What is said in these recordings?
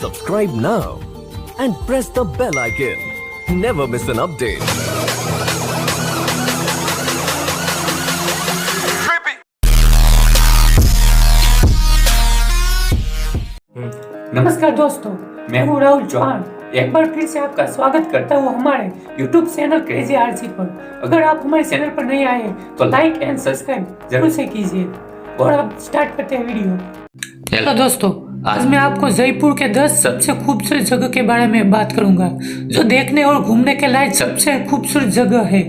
Subscribe now and press the bell icon. Never miss an update. नमस्कार दोस्तों, मैं हूँ राहुल चौहान। एक बार फिर से आपका स्वागत करता हूँ हमारे YouTube चैनल क्रेजी आरसी पर। अगर आप हमारे चैनल पर नहीं आए तो लाइक एंड सब्सक्राइब जरूर से कीजिए। और अब स्टार्ट करते हैं वीडियो। हेलो दोस्तों, आज मैं आपको जयपुर के 10 सबसे खूबसूरत जगह के बारे में बात करूंगा, जो देखने और घूमने के लायक सबसे खूबसूरत जगह है।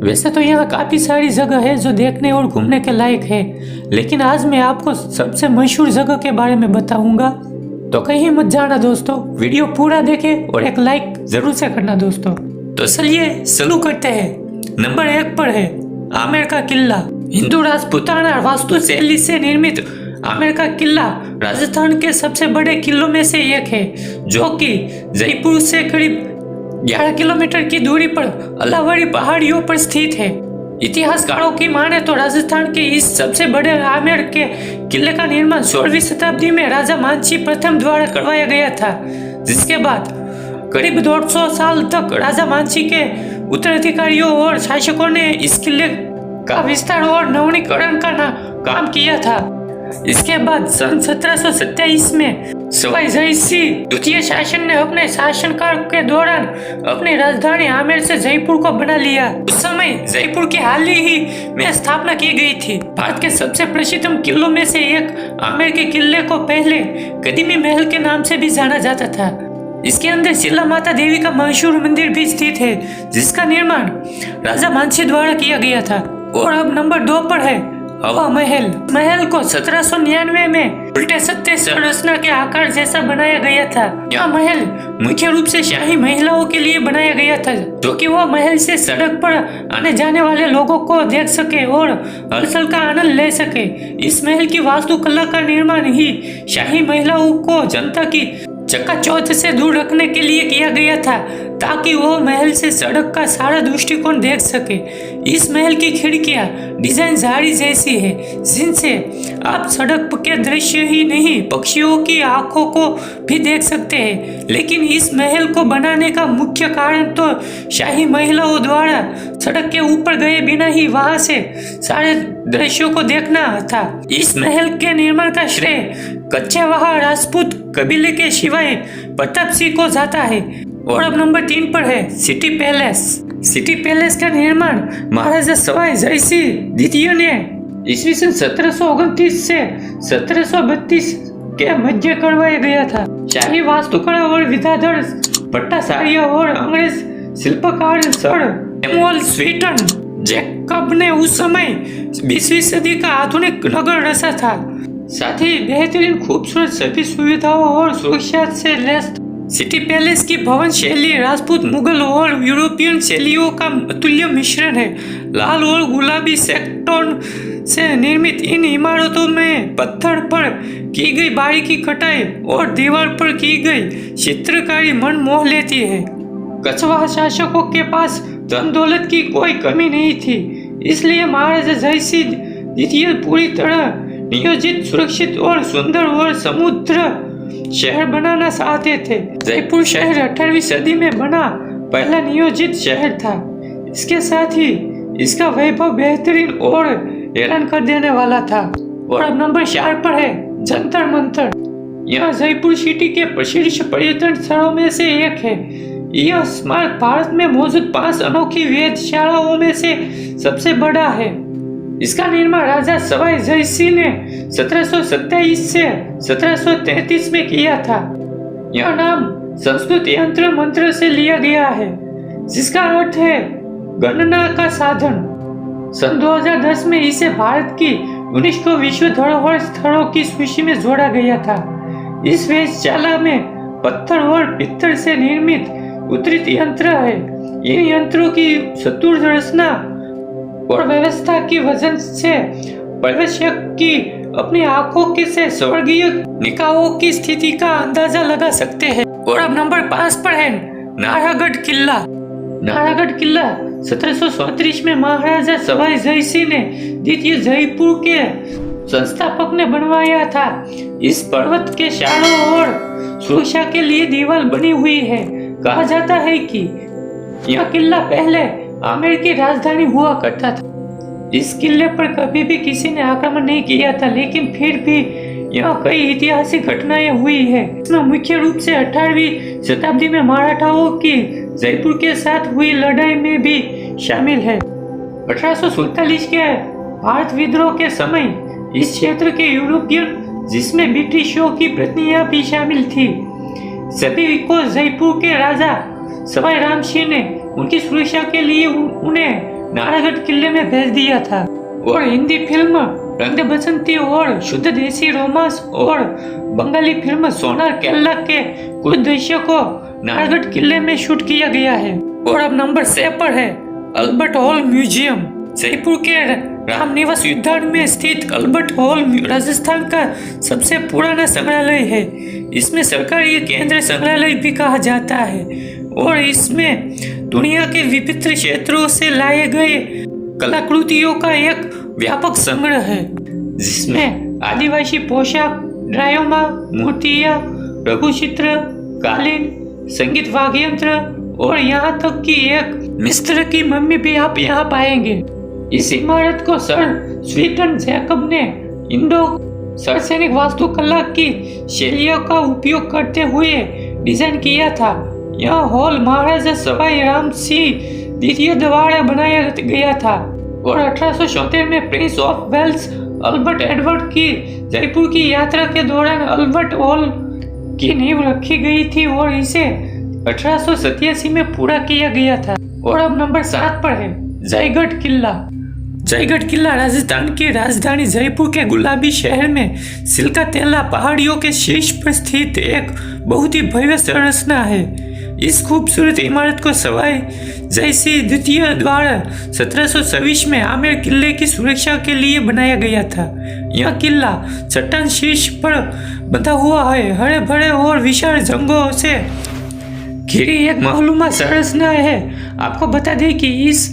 वैसे तो यहाँ काफी सारी जगह है जो देखने और घूमने के लायक है, लेकिन आज मैं आपको सबसे मशहूर जगह के बारे में बताऊंगा। तो कहीं मत जाना दोस्तों, वीडियो पूरा देखें और एक लाइक जरूर से करना दोस्तों। तो चलिए शुरू करते हैं। नंबर 1 पर है आमेर का किला। हिंदू राजपूताना वास्तु शैली से निर्मित आमेर का किला राजस्थान के सबसे बड़े किलों में से एक है, जो कि जयपुर से करीब 11 किलोमीटर की दूरी पर अलावरी पहाड़ियों पर स्थित है। इतिहासकारों की माने तो राजस्थान के इस सबसे बड़े आमेर के किले का निर्माण 16वीं शताब्दी में राजा मानसी प्रथम द्वारा करवाया गया था, जिसके बाद करीब 150 साल तक राजा मानसी के उत्तराधिकारियों और शासकों ने इस किले का विस्तार और नवीनीकरण का काम किया था। इसके बाद सन 1727 में सवाई जय सिंह द्वितीय शासन ने अपने शासनकाल के दौरान अपनी राजधानी आमेर से जयपुर को बना लिया। उस समय जयपुर की हाल ही में स्थापना की गई थी। भारत के सबसे प्रसिद्ध किलों में से एक आमेर के किले को पहले कदीमी महल के नाम से भी जाना जाता था। इसके अंदर शिला माता देवी का मशहूर मंदिर भी स्थित है, जिसका निर्माण राजा मानसी द्वारा किया गया था। और अब नंबर 2 पर है हवा महल। महल को 1799 में उल्टे सत्ते संरचना के आकार जैसा बनाया गया था। यह महल मुख्य रूप से शाही महिलाओं के लिए बनाया गया था, जो कि वो महल से सड़क पर आने जाने वाले लोगों को देख सके और हलचल का आनंद ले सके। इस महल की वास्तुकला का निर्माण ही शाही महिलाओं को जनता की चकाचौंध से दूर रखने के लिए किया गया था, ताकि वो महल से सड़क का सारा दृष्टिकोण देख सके। इस महल की खिड़कियां डिजाइन झाड़ी जैसी है, जिनसे आप सड़क के दृश्य ही नहीं पक्षियों की आंखों को भी देख सकते हैं। लेकिन इस महल को बनाने का मुख्य कारण तो शाही महिलाओं द्वारा सड़क के ऊपर गए बिना ही वहां से सारे दृश्यों को देखना था। इस महल के निर्माण का श्रेय कच्छवाहा राजपूत कबीले के शिवाय प्रताप सिंह को जाता है। और अब नंबर 3 पर है सिटी पैलेस। सिटी पैलेस का निर्माण महाराजा सवाई जय सिंह द्वितीय ने ईस्वी सन 1729 से 1732 के मध्य करवाया गया था। शाही वास्तुकला और विद्याधर भट्टाचार्य और अंग्रेज शिल्पकार सर सैमुअल स्वीटन जैकब ने उस समय 20वीं सदी का आधुनिक नगर रचा था। साथ ही बेहतरीन खूबसूरत सभी सुविधाओं और सुरक्षा से लैस सिटी पैलेस की भवन शैली राजपूत, मुगल और यूरोपियन शैलियों का अतुल्य मिश्रण है। लाल और गुलाबी सेक्टोन से निर्मित इन इमारतों में पत्थर पर की गई बारीकी कटाई और दीवार पर की गई चित्रकारी मन मोह लेती है। कछवाहा शासकों के पास धन दौलत की कोई कमी नहीं थी, इसलिए महाराजा जय सिंह द्वितीय पूरी तरह नियोजित, सुरक्षित और सुंदर और समुद्र शहर बनाना चाहते थे। जयपुर शहर 18वीं सदी में बना पहला नियोजित शहर था। इसके साथ ही इसका वैभव बेहतरीन और हैरान कर देने वाला था। और अब नंबर 4 पर है जंतर मंतर। यह जयपुर सिटी के प्रसिद्ध पर्यटन स्थलों में से एक है। यह स्मारक भारत में मौजूद 5 अनोखी वेधशालाओं में से सबसे बड़ा है। इसका निर्माण राजा सवाई जय सिंह ने 1727 से 1733 में किया था। यह नाम संस्कृत यंत्र मंत्र से लिया गया है, जिसका अर्थ है गणना का साधन। सन 2010 में इसे भारत की यूनेस्को विश्व धरोहर स्थलों की सूची में जोड़ा गया था। इस वेधशाला में पत्थर और पत्थर से निर्मित उत्तरित यंत्र है। इन यंत्रों की चतुर रचना और व्यवस्था की वजह से पर्यवेक्षक की अपनी आंखों के से स्वर्गीय निकायों की स्थिति का अंदाजा लगा सकते हैं। और अब नंबर 5 पर है नाहरगढ़ किला। नाहरगढ़ किला 1734 में महाराजा सवाई जय सिंह ने द्वितीय जयपुर के संस्थापक ने बनवाया था। इस पर्वत के चारों ओर सुरक्षा के लिए दीवार बनी हुई है। कहा जाता है कि यह किला पहले आमेर की राजधानी हुआ करता था। इस किले पर कभी भी किसी ने आक्रमण नहीं किया था, लेकिन फिर भी यहाँ कई ऐतिहासिक घटनाएं हुई है। इसमें मुख्य रूप से 18वीं शताब्दी में मराठाओं की जयपुर के साथ हुई लड़ाई में भी शामिल है। 1847 के भारत विद्रोह के समय इस क्षेत्र के यूरोपियन, जिसमें ब्रिटिशों की प्रतिनिधियां भी शामिल थी, सभी को जयपुर के राजा सवाई राम सिंह ने उनकी सुरक्षा के लिए उन्हें नारायणगढ़ किले में भेज दिया था। और हिंदी फिल्म रंग दे बसंती और शुद्ध देसी रोमांस और बंगाली फिल्म सोनार केला के कुछ दृश्यों को नारायणगढ़ किले में शूट किया गया है। और अब नंबर 6 पर है अल्बर्ट हॉल म्यूजियम। जयपुर के रामनिवास उद्यान में स्थित अल्बर्ट हॉल राजस्थान का सबसे पुराना संग्रहालय है। इसमें सरकारी केंद्रीय संग्रहालय भी कहा जाता है और इसमें दुनिया के विभिन्न क्षेत्रों से लाए गए कलाकृतियों का एक व्यापक संग्रह है, जिसमें आदिवासी पोशाक, ड्रायोमा, मूर्तियां, लघुचित्र, कालीन, संगीत वाद्य यंत्र और यहाँ तक कि एक मिस्र की मम्मी भी आप यहाँ पाएंगे। इस इमारत को सर स्वीटन जैकब ने इंडो सैनिक वास्तुकला की शैलियों का उपयोग करते हुए डिजाइन किया था। यह हॉल महाराजा सवाई राम सिंह द्वितीय द्वारा बनाया गया था और 1876 में Prince of Wales Albert Edward की जयपुर की यात्रा के दौरान अल्बर्ट हॉल की नींव रखी गई थी और इसे 1887 में पूरा किया गया था। और अब नंबर 7 पर है जयगढ़ किला। जयगढ़ किला राजस्थान की राजधानी जयपुर के गुलाबी शहर में सिल्का तेला पहाड़ियों के शीर्ष पर स्थित एक बहुत ही भव्य संरचना है। इस खूबसूरत इमारत को सवाई जयसिंह द्वितीय द्वारा 1726 में आमेर किले की सुरक्षा के लिए बनाया गया था। यह किला चट्टान शीर्ष पर बंधा हुआ है, हरे भरे और विशाल जंगलों से घिरी एक महलुमा संरचना है। आपको बता दें कि इस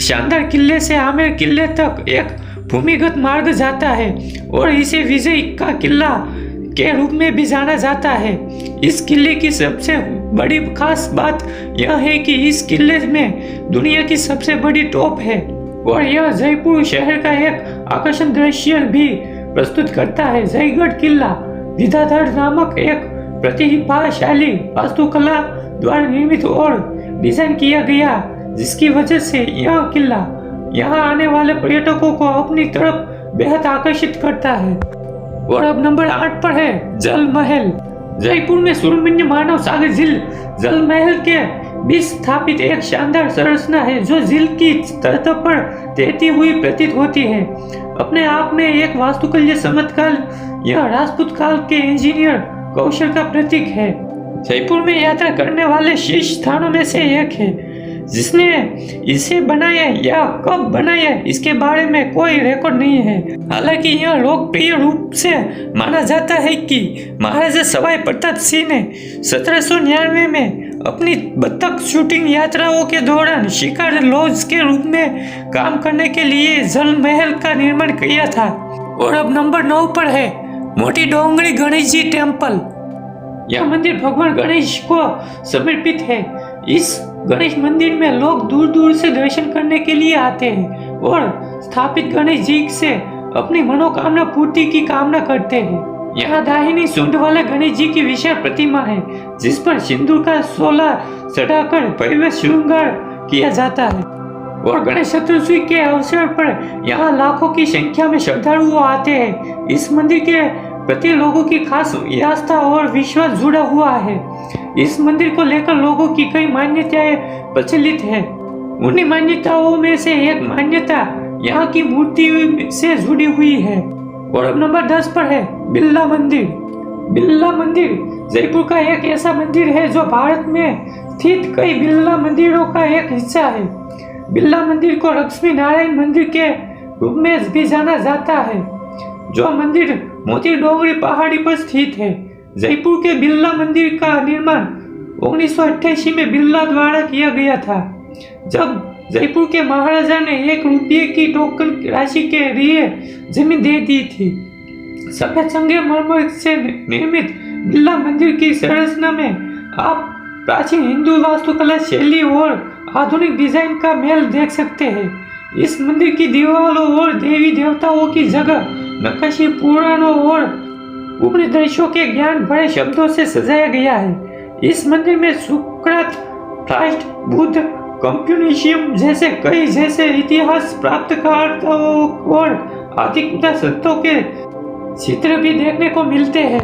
शानदार किले से आमेर किले तक एक भूमिगत मार्ग जाता है और इसे विजय का किला के रूप में भी जाना जाता है। इस किले की सबसे बड़ी खास बात यह है कि इस किले में दुनिया की सबसे बड़ी तोप है और यह जयपुर शहर का एक आकर्षण दृश्य भी प्रस्तुत करता है। जयगढ़ किला विद्याधर नामक एक प्रतिभाशाली वास्तुकला द्वारा निर्मित और डिजाइन किया गया, जिसकी वजह से यह किला यहाँ आने वाले पर्यटकों को अपनी तरफ बेहद आकर्षित करता है। और अब नंबर 8 पर है जल महल। जयपुर में सुब्रमण्य मानव सागर झील जल महल के बीच स्थापित एक शानदार संरचना है जो झील की सतह पर तैरती हुई प्रतीत होती है। अपने आप में एक वास्तुकला चमत्कार, यह राजपूत काल के इंजीनियर कौशल का प्रतीक है। जयपुर में यात्रा करने वाले शीर्ष स्थानों में से एक है। जिसने इसे बनाया या कब बनाया इसके बारे में कोई रिकॉर्ड नहीं है। हालांकि यह लोकप्रिय रूप से माना जाता है कि महाराजा सवाई प्रताप सिंह ने 1799 में अपनी बत्तख शूटिंग यात्राओं के दौरान शिकार लॉज के रूप में काम करने के लिए जल महल का निर्माण किया था। और अब नंबर 9 पर है मोटी डोंगरी गणेश जी टेम्पल। यह मंदिर भगवान गणेश को समर्पित है। इस गणेश मंदिर में लोग दूर दूर से दर्शन करने के लिए आते हैं और स्थापित गणेश जी से अपनी मनोकामना पूर्ति की कामना करते हैं। यहाँ दाहिनी सूंड वाले गणेश जी की विशाल प्रतिमा है, जिस पर सिंदूर का 16 चढ़ाकर भव्य श्रृंगार किया जाता है। और गणेश चतुर्थी के अवसर पर यहाँ लाखों की संख्या में श्रद्धालु आते हैं। इस मंदिर के प्रति लोगों की खास आस्था और विश्वास जुड़ा हुआ है। इस मंदिर को लेकर लोगों की कई मान्यताएं प्रचलित है। उन्हीं मान्यताओं में से एक मान्यता यहाँ की मूर्ति से जुड़ी हुई है। और अब नंबर 10 पर है बिरला मंदिर। बिरला मंदिर जयपुर का एक ऐसा मंदिर है जो भारत में स्थित कई बिरला मंदिरों का एक हिस्सा है। बिरला मंदिर को लक्ष्मी नारायण मंदिर के रूप में भी जाना जाता है, जो मंदिर मोती डोंगरी पहाड़ी पर स्थित है। जयपुर के बिरला मंदिर का निर्माण 1988 में बिरला द्वारा किया गया था, जब जयपुर के महाराजा ने 1 रुपये की टोकन राशि के लिए जमीन दे दी थी। सफेद संगमरमर से निर्मित बिरला मंदिर की संरचना में आप प्राचीन हिंदू वास्तुकला शैली और आधुनिक डिजाइन का मेल देख सकते हैं। इस मंदिर की दीवारों और देवी देवताओं की जगह नक्काशी पुराणों और उपनिषदों के ज्ञान भरे शब्दों से सजाया गया है। इस मंदिर में सुकरात, क्राइस्ट, बुद्ध, कंफ्यूशियस जैसे इतिहास प्राप्तकर्ताओं और आध्यात्मिक संतों के चित्र भी देखने को मिलते हैं।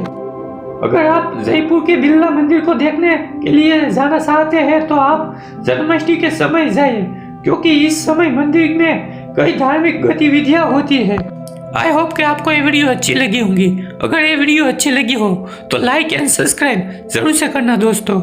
अगर आप जयपुर के बिरला मंदिर को देखने के लिए जाना चाहते हैं तो आप जन्माष्टमी के समय जाइए, क्योंकि इस समय मंदिर में कई धार्मिक गतिविधियां होती है। आई होप कि आपको ये वीडियो अच्छी लगी होंगी। अगर ये वीडियो अच्छी लगी हो तो लाइक एंड सब्सक्राइब जरूर से करना दोस्तों।